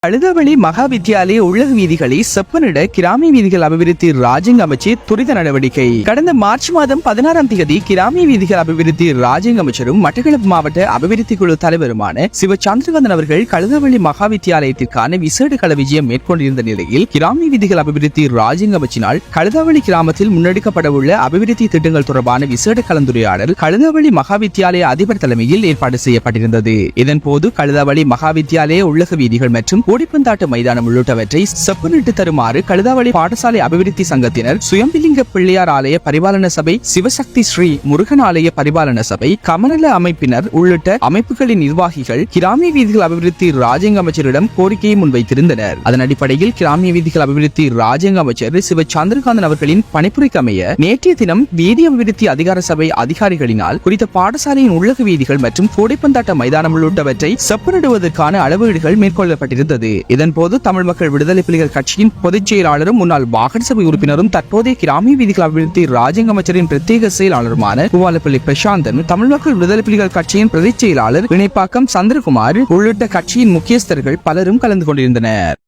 கழுதவளி மகா வித்தியாலய உள்ளக வீதிகளை செப்பனிட கிராமிய வீதிகள் அபிவிருத்தி ராஜ்யங்க அமைச்சர் துரித நடவடிக்கை. கடந்த மார்ச் மாதம் 16ஆம் தேதி கிராமிய வீதிகள் அபிவிருத்தி ராஜ்யங்க அமைச்சரும் மட்டக்களப்பு மாவட்ட அபிவிருத்தி குழு தலைவருமான சிவ சந்திரகாந்தன் அவர்கள் கழுதவளி மகா வித்தியாலயத்திற்கான விசேட கள விஜயம் மேற்கொண்டிருந்த நிலையில் கிராமிய வீதிகள் அபிவிருத்தி ராஜ்யங்க அமைச்சினால் கழுதவளி கிராமத்தில் முன்னெடுக்கப்பட உள்ள அபிவிருத்தி திட்டங்கள் தொடர்பான விசேட கலந்துரையாடல் கழுதவளி மகா வித்தியாலய அதிபர் தலைமையில் ஏற்பாடு செய்யப்பட்டிருந்தது. இதன்போது கழுதவளி மகா வித்தியாலய உள்ளக வீதிகள் மற்றும் கோடிப்பந்தாட்டு மைதானம் உள்ளிட்டவற்றை செப்பனிட்டு தருமாறு கழுதாவளி பாடசாலை அபிவிருத்தி சங்கத்தினர், சுயம்பிலிங்க பிள்ளையார் ஆலய பரிபாலன சபை, சிவசக்தி ஸ்ரீ முருகன் ஆலய பரிபாலன சபை, கமநல அமைப்பினர் உள்ளிட்ட அமைப்புகளின் நிர்வாகிகள் கிராமிய வீதிகள் அபிவிருத்தி ராஜ்யங்க அமைச்சரிடம் கோரிக்கையை முன்வைத்திருந்தனர். அதன் அடிப்படையில் கிராமிய வீதிகள் அபிவிருத்தி ராஜ்யங்க அமைச்சர் சிவ சந்திரகாந்தன் அவர்களின் பணிப்புரைக்கு அமைய நேற்றைய தினம் வீதி அபிவிருத்தி அதிகார சபை அதிகாரிகளினால் குறித்த பாடசாலையின் உள்ளக வீதிகள் மற்றும் கோடிப்பந்தாட்ட மைதானம் உள்ளிட்டவற்றை செப்பனிடுவதற்கான அளவீடுகள் மேற்கொள்ளப்பட்டிருந்தது. இதன்போது தமிழ் மக்கள் விடுதலை புலிகள் கட்சியின் பொதுச் செயலாளரும் முன்னாள் மாகாண சபை உறுப்பினரும் தற்போதைய கிராமிய வீதிகள் அபிவிருத்தி ராஜ்யங்க அமைச்சரின் பிரத்யேக செயலாளருமான பூவாலப்பள்ளி பிரசாந்தன், தமிழ் மக்கள் விடுதலை புலிகள் கட்சியின் பிரதிச் செயலாளர் இணைப்பாக்கம் சந்திரகுமார் உள்ளிட்ட கட்சியின் முக்கியஸ்தர்கள் பலரும் கலந்து கொண்டிருந்தனர்.